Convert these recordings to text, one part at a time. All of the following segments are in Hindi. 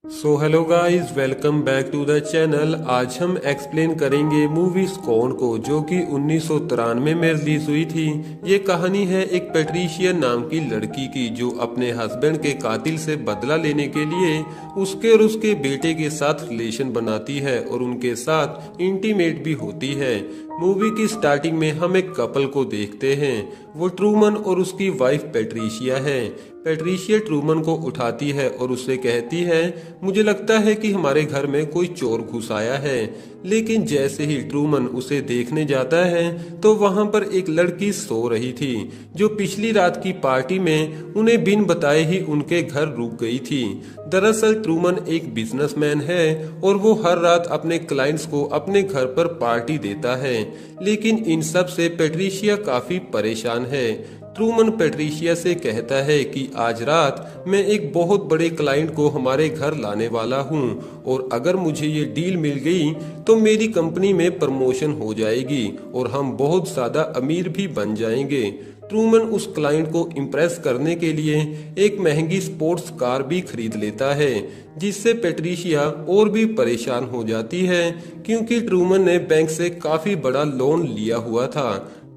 Hello guys, welcome back to the channel. आज हम एक्सप्लेन करेंगे मूवी स्कॉन को, जो कि 1993 में रिलीज हुई थी। ये कहानी है एक पेट्रिशिया नाम की लड़की की, जो अपने हस्बैंड के कातिल से बदला लेने के लिए उसके और उसके बेटे के साथ रिलेशन बनाती है और उनके साथ इंटीमेट भी होती है। मूवी की स्टार्टिंग में हम एक कपल को देखते हैं। वो ट्रूमन और उसकी वाइफ पेट्रिशिया है। पेट्रिशिया ट्रूमन को उठाती है और उससे कहती है, मुझे लगता है कि हमारे घर में कोई चोर घुस आया है। लेकिन जैसे ही ट्रूमन उसे देखने जाता है तो वहां पर एक लड़की सो रही थी, जो पिछली रात की पार्टी में उन्हें बिन बताए ही उनके घर रुक गई थी। दरअसल ट्रूमन एक बिजनेसमैन है और वो हर रात अपने क्लाइंट्स को अपने घर पर पार्टी देता है। लेकिन इन सब से पेट्रिशिया काफी परेशान है। ट्रूमन पेट्रिशिया से कहता है कि आज रात मैं एक बहुत बड़े क्लाइंट को हमारे घर लाने वाला हूं और अगर मुझे ये डील मिल गई तो मेरी कंपनी में प्रमोशन हो जाएगी और हम बहुत ज्यादा अमीर भी बन जाएंगे। ट्रूमन उस क्लाइंट को इम्प्रेस करने के लिए एक महंगी स्पोर्ट्स कार भी खरीद लेता है, जिससे पेट्रिशिया और भी परेशान हो जाती है क्योंकि ट्रूमन ने बैंक से काफी बड़ा लोन लिया हुआ था।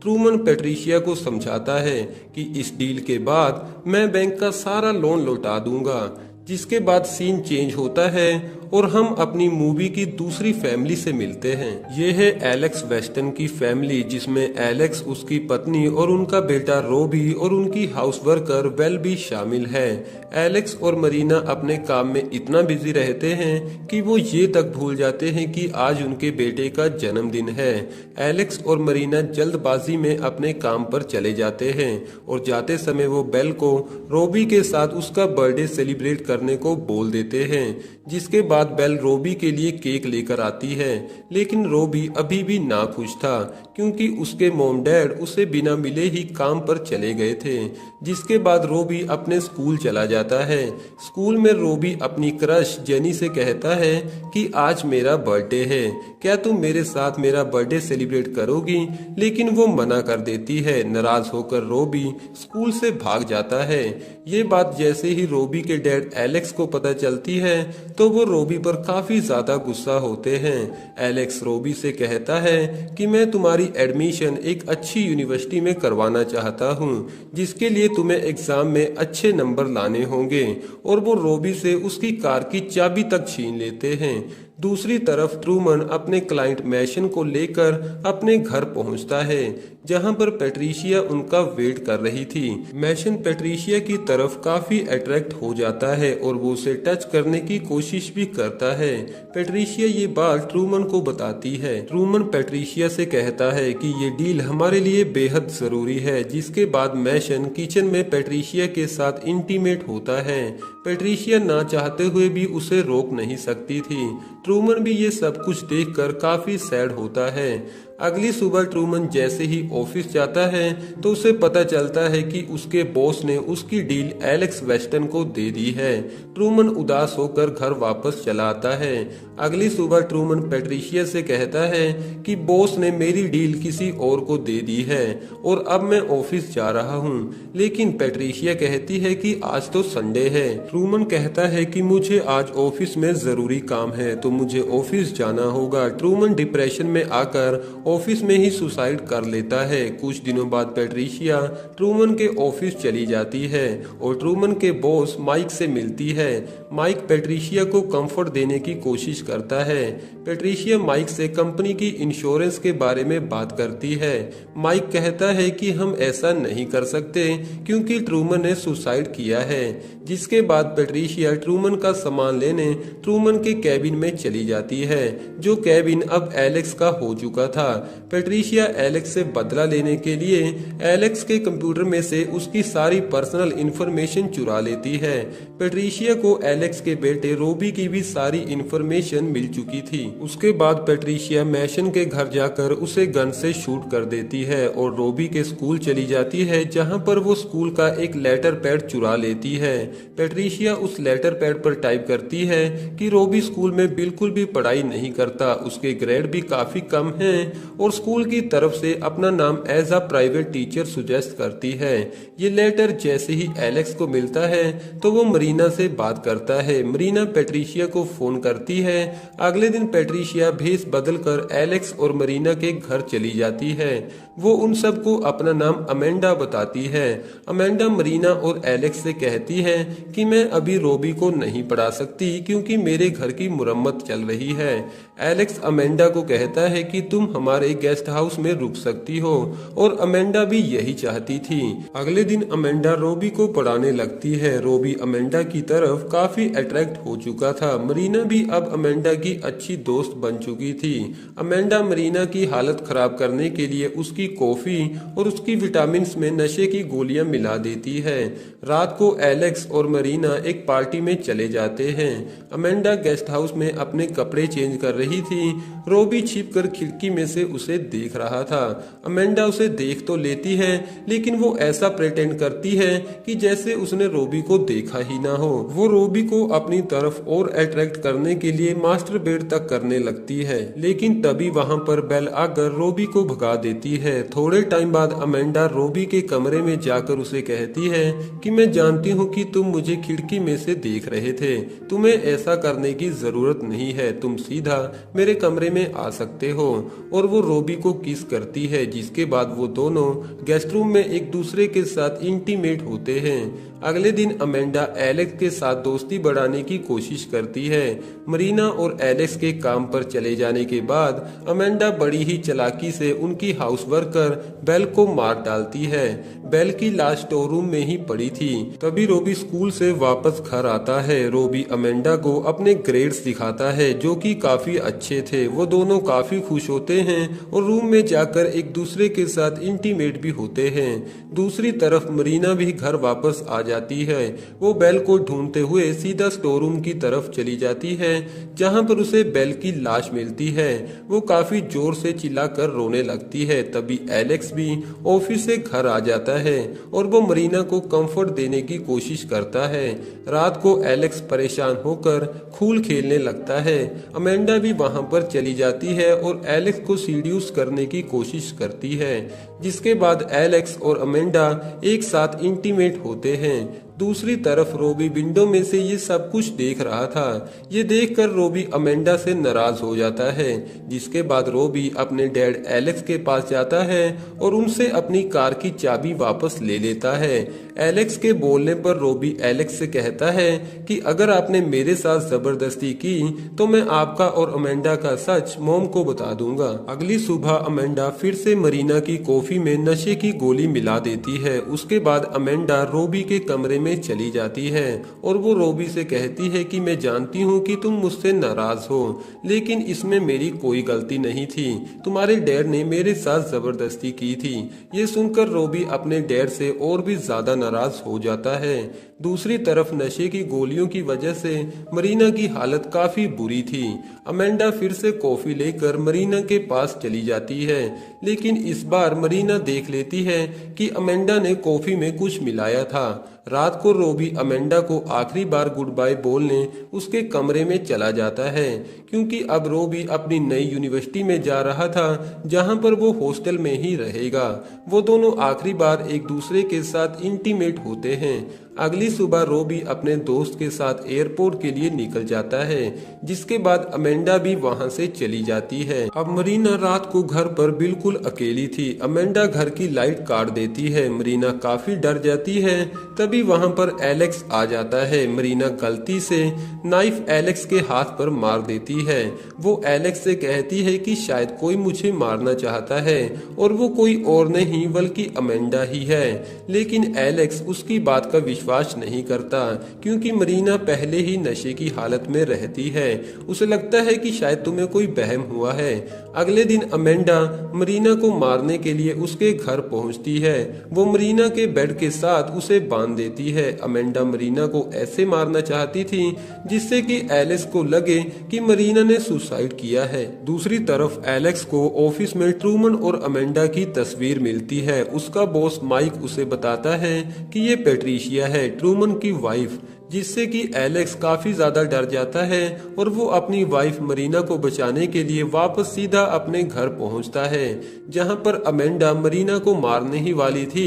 ट्रूमन पेट्रिशिया को समझाता है कि इस डील के बाद मैं बैंक का सारा लोन लौटा दूंगा। जिसके बाद सीन चेंज होता है और हम अपनी मूवी की दूसरी फैमिली से मिलते हैं। ये है एलेक्स वेस्टन की फैमिली, जिसमें एलेक्स, उसकी पत्नी और उनका बेटा रोबी और उनकी हाउस वर्कर वेल भी शामिल है। एलेक्स और मरीना अपने काम में इतना बिजी रहते हैं कि वो ये तक भूल जाते हैं कि आज उनके बेटे का जन्मदिन है। एलेक्स और मरीना जल्दबाजी में अपने काम पर चले जाते हैं और जाते समय वो बेल को रोबी के साथ उसका बर्थडे सेलिब्रेट करने को बोल देते हैं। जिसके बाद बेल रोबी के लिए केक लेकर आती है, लेकिन रोबी अभी भी नाखुश था क्योंकि उसके मॉम डैड उसे बिना मिले ही काम पर चले गए थे। जिसके बाद रोबी अपने स्कूल चला जाता है। स्कूल में रोबी अपनी क्रश जेनी से कहता है कि आज मेरा बर्थडे है, क्या तुम मेरे साथ मेरा बर्थडे सेलिब्रेट करोगी? लेकिन वो मना कर देती है। नाराज होकर रोबी स्कूल से भाग जाता है। ये बात जैसे ही रोबी के डैड एलेक्स को पता चलती है तो वो रोबी पर काफी ज्यादा गुस्सा होते हैं। एलेक्स रोबी से कहता है कि मैं तुम्हारी एडमिशन एक अच्छी यूनिवर्सिटी में करवाना चाहता हूँ, जिसके लिए तुम्हें एग्जाम में अच्छे नंबर लाने होंगे, और वो रोबी से उसकी कार की चाबी तक छीन लेते हैं। दूसरी तरफ ट्रूमन अपने क्लाइंट मैशन को लेकर अपने घर पहुंचता है, जहां पर पेट्रिशिया उनका वेट कर रही थी। मैशन पेट्रिशिया की तरफ काफी अट्रैक्ट हो जाता है और वो उसे टच करने की कोशिश भी करता है। पेट्रिशिया ये बात ट्रूमन को बताती है। ट्रूमन पेट्रिशिया से कहता है कि ये डील हमारे लिए बेहद जरूरी है। जिसके बाद मैशन किचन में पेट्रिशिया के साथ इंटीमेट होता है। पेट्रिशिया ना चाहते हुए भी उसे रोक नहीं सकती थी। ट्रूमन भी ये सब कुछ देखकर काफी सैड होता है। अगली सुबह ट्रूमन जैसे ही ऑफिस जाता है तो उसे पता चलता है कि उसके बॉस ने उसकी डील एलेक्स वेस्टन को दे दी है। ट्रूमन उदास होकर घर वापस चला आता है। अगली सुबह ट्रूमन पेट्रिशिया से कहता है कि बॉस ने मेरी डील किसी और को दे दी है और अब मैं ऑफिस जा रहा हूँ। लेकिन पेट्रिशिया कहती है कि आज तो संडे है। ट्रूमन कहता है कि मुझे आज ऑफिस में जरूरी काम है तो मुझे ऑफिस जाना होगा। ट्रूमन डिप्रेशन में आकर ऑफिस में ही सुसाइड कर लेता है। कुछ दिनों बाद पेट्रिशिया ट्रूमन के ऑफिस चली जाती है और ट्रूमन के बॉस माइक से मिलती है। माइक पेट्रिशिया को कंफर्ट देने की कोशिश करता है। पेट्रिशिया माइक से कंपनी की इंश्योरेंस के बारे में बात करती है। माइक कहता है कि हम ऐसा नहीं कर सकते क्योंकि ट्रूमन ने सुसाइड किया है। जिसके बाद पेट्रिशिया ट्रूमन का सामान लेने ट्रूमन के कैबिन में चली जाती है, जो कैबिन अब एलेक्स का हो चुका था। पेट्रिशिया एलेक्स से बदला लेने के लिए एलेक्स के कंप्यूटर में से उसकी सारी पर्सनल इंफॉर्मेशन चुरा लेती है। पेट्रिशिया को एलेक्स के बेटे रोबी की भी सारी इंफॉर्मेशन मिल चुकी थी। उसके बाद पेट्रिशिया मैशन के घर जाकर उसे गन से शूट कर देती है और रोबी के स्कूल चली जाती है, जहां पर वो स्कूल का एक लेटर पैड चुरा लेती है। पेट्रिशिया उस लेटर पैड पर टाइप करती है कि रोबी स्कूल में बिल्कुल भी पढ़ाई नहीं करता, उसके ग्रेड भी काफी कम हैं और स्कूल की तरफ से अपना नाम as a private teacher suggest करती है। ये लेटर जैसे ही एलेक्स को मिलता है तो वो मरीना से बात करता करता है। मरीना पैट्रिशिया को फोन करती है। अगले दिन पैट्रिशिया भेष बदलकर एलेक्स और मरीना के घर चली जाती है। वो उन सबको अपना नाम अमेंडा बताती है। अमेंडा मरीना और एलेक्स से कहती है कि मैं अभी रोबी को नहीं पढ़ा सकती क्योंकि मेरे घर की मुरम्मत चल रही है। एलेक्स अमेंडा को कहता है कि तुम हमारे गेस्ट हाउस में रुक सकती हो, और अमेंडा भी यही चाहती थी। अगले दिन अमेंडा रोबी को पढ़ाने लगती है। रोबी अमेंडा की तरफ काफी अट्रैक्ट हो चुका था। मरीना भी अब अमेंडा की अच्छी दोस्त बन चुकी थी। अमेंडा मरीना की हालत खराब करने के लिए उसकी कॉफी और उसकी विटामिन में नशे की गोलियां मिला देती है। रात को एलेक्स और मरीना एक पार्टी में चले जाते हैं। अमेंडा गेस्ट हाउस में अपने कपड़े चेंज कर रही थी। रोबी छिपकर खिड़की में से उसे देख रहा था। अमेंडा उसे देख तो लेती है, लेकिन वो ऐसा प्रेटेंड करती है कि जैसे उसने रोबी को देखा ही ना हो। वो रोबी को अपनी तरफ और अट्रैक्ट करने के लिए मास्टर बेड तक करने लगती है, लेकिन तभी वहां पर बेल आकर रोबी को भगा देती है। थोड़े टाइम बाद अमेंडा रोबी के कमरे में जाकर उसे कहती है कि मैं जानती हूँ कि तुम मुझे खिड़की में से देख रहे थे। तुम्हें ऐसा करने की जरूरत नहीं है, तुम सीधा मेरे कमरे में आ सकते हो। और वो रोबी को किस करती है, जिसके बाद वो दोनों गेस्ट रूम में एक दूसरे के साथ इंटीमेट होते हैं। अगले दिन अमेंडा एलेक्स के साथ दोस्ती बढ़ाने की कोशिश करती है। मरीना और एलेक्स के काम पर चले जाने के बाद अमेंडा बड़ी ही चालाकी से उनकी हाउस वर्कर बेल को मार डालती है। बेल की लाश स्टोर रूम में ही पड़ी थी। तभी रोबी स्कूल से वापस घर आता है। रोबी अमेंडा को अपने ग्रेड्स दिखाता है जो कि काफी अच्छे थे। वो दोनों काफी खुश होते हैं और रूम में जाकर एक दूसरे के साथ इंटीमेट भी होते हैं। दूसरी तरफ मरीना भी घर वापस आ जाती है। वो बेल को ढूंढते हुए सीधा स्टोर रूम की तरफ चली जाती है, जहां पर उसे बेल की लाश मिलती है। वो काफी जोर से चिल्लाकर रोने लगती है। तभी एलेक्स भी ऑफिस से घर आ जाता है और वो मरीना को कंफर्ट देने की कोशिश करता है। रात को एलेक्स परेशान होकर खूल खेलने लगता है। अमेंडा भी वहां पर चली जाती है और एलेक्स को सीड्यूस करने की कोशिश करती है, जिसके बाद एलेक्स और अमेंडा एक साथ इंटीमेट होते हैं। दूसरी तरफ रोबी विंडो में से ये सब कुछ देख रहा था। ये देखकर रोबी अमेंडा से नाराज हो जाता है, जिसके बाद रोबी अपने डैड एलेक्स के पास जाता है और उनसे अपनी कार की चाबी वापस ले लेता है। एलेक्स के बोलने पर रोबी एलेक्स से कहता है कि अगर आपने मेरे साथ जबरदस्ती की तो मैं आपका और अमेंडा का सच मॉम को बता दूंगा। अगली सुबह अमेंडा फिर से मरीना की कॉफी में नशे की गोली मिला देती है। उसके बाद अमेंडा रोबी के कमरे में चली जाती है और वो रोबी से कहती है कि मैं जानती हूँ कि तुम मुझसे नाराज हो, लेकिन इसमें मेरी कोई गलती नहीं थी। तुम्हारे डैड ने मेरे साथ जबरदस्ती की थी। ये सुनकर रोबी अपने डैड से और भी ज्यादा नाराज हो जाता है। दूसरी तरफ नशे की गोलियों की वजह से मरीना की हालत काफी बुरी थी। अमेंडा फिर से कॉफी लेकर मरीना के पास चली जाती है, लेकिन इस बार मरीना देख लेती है कि अमेंडा ने कॉफी में कुछ मिलाया था। रात को रोबी अमेंडा को आखिरी बार गुड बाय बोलने उसके कमरे में चला जाता है, क्योंकि अब रोबी अपनी नई यूनिवर्सिटी में जा रहा था, जहां पर वो हॉस्टल में ही रहेगा। वो दोनों आखिरी बार एक दूसरे के साथ इंटीमेट होते हैं। अगली सुबह रोबी अपने दोस्त के साथ एयरपोर्ट के लिए निकल जाता है, जिसके बाद अमेंडा भी वहां से चली जाती है। अब मरीना रात को घर पर बिल्कुल अकेली थी। अमेंडा घर की लाइट काट देती है। मरीना काफी डर जाती है। तभी वहां पर एलेक्स आ जाता है। मरीना गलती से नाइफ एलेक्स के हाथ पर मार देती है। वो एलेक्स से कहती है कि शायद कोई मुझे मारना चाहता है और वो कोई और नहीं बल्कि अमेंडा ही है, लेकिन एलेक्स उसकी बात का विश्वास नहीं करता, क्योंकि मरीना पहले ही नशे की हालत में रहती है। उसे लगता है कि शायद तुम्हें कोई बहम हुआ है। अगले दिन अमेंडा मरीना को मारने के लिए उसके घर पहुंचती है। वो मरीना के बेड के साथ उसे बांध देती है। अमेंडा मरीना को ऐसे मारना चाहती थी जिससे कि एलेक्स को लगे कि मरीना ने सुसाइड किया है। दूसरी तरफ एलेक्स को ऑफिस में ट्रूमन और अमेंडा की तस्वीर मिलती है। उसका बॉस माइक उसे बताता है कि ये पैट्रिशिया है, ट्रूमन की वाइफ, जिससे कि एलेक्स काफी ज्यादा डर जाता है और वो अपनी वाइफ मरीना को बचाने के लिए वापस सीधा अपने घर पहुंचता है, जहां पर अमेंडा मरीना को मारने ही वाली थी।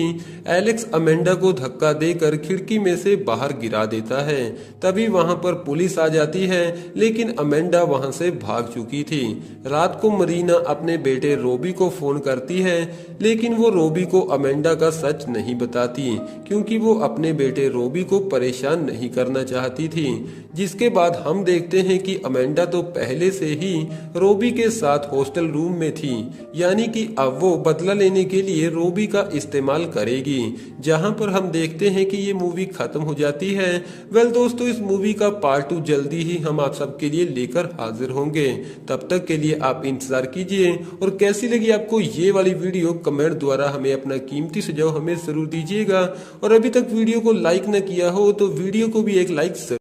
एलेक्स अमेंडा को धक्का देकर खिड़की में से बाहर गिरा देता है। तभी वहां पर पुलिस आ जाती है, लेकिन अमेंडा वहां से भाग चुकी थी। रात को मरीना अपने बेटे रोबी को फोन करती है, लेकिन वो रोबी को अमेंडा का सच नहीं बताती, क्योंकि वो अपने बेटे रोबी को परेशान नहीं करना चाहती थी। जिसके बाद हम देखते हैं कि अमेंडा तो पहले से ही रोबी के साथ हॉस्टल रूम में थी, यानी कि अब वो बदला लेने के लिए रोबी का इस्तेमाल करेगी। जहां पर हम देखते हैं कि ये मूवी खत्म हो जाती है। वेल दोस्तों, इस मूवी का पार्ट 2 जल्दी ही हम आप सबके लिए लेकर हाजिर होंगे। तब तक के लिए आप इंतजार कीजिए। और कैसी लगी आपको ये वाली वीडियो, कमेंट द्वारा हमें अपना कीमती सुझाव हमें जरूर दीजिएगा। और अभी तक वीडियो को लाइक न किया हो तो वीडियो को भी एक लाइक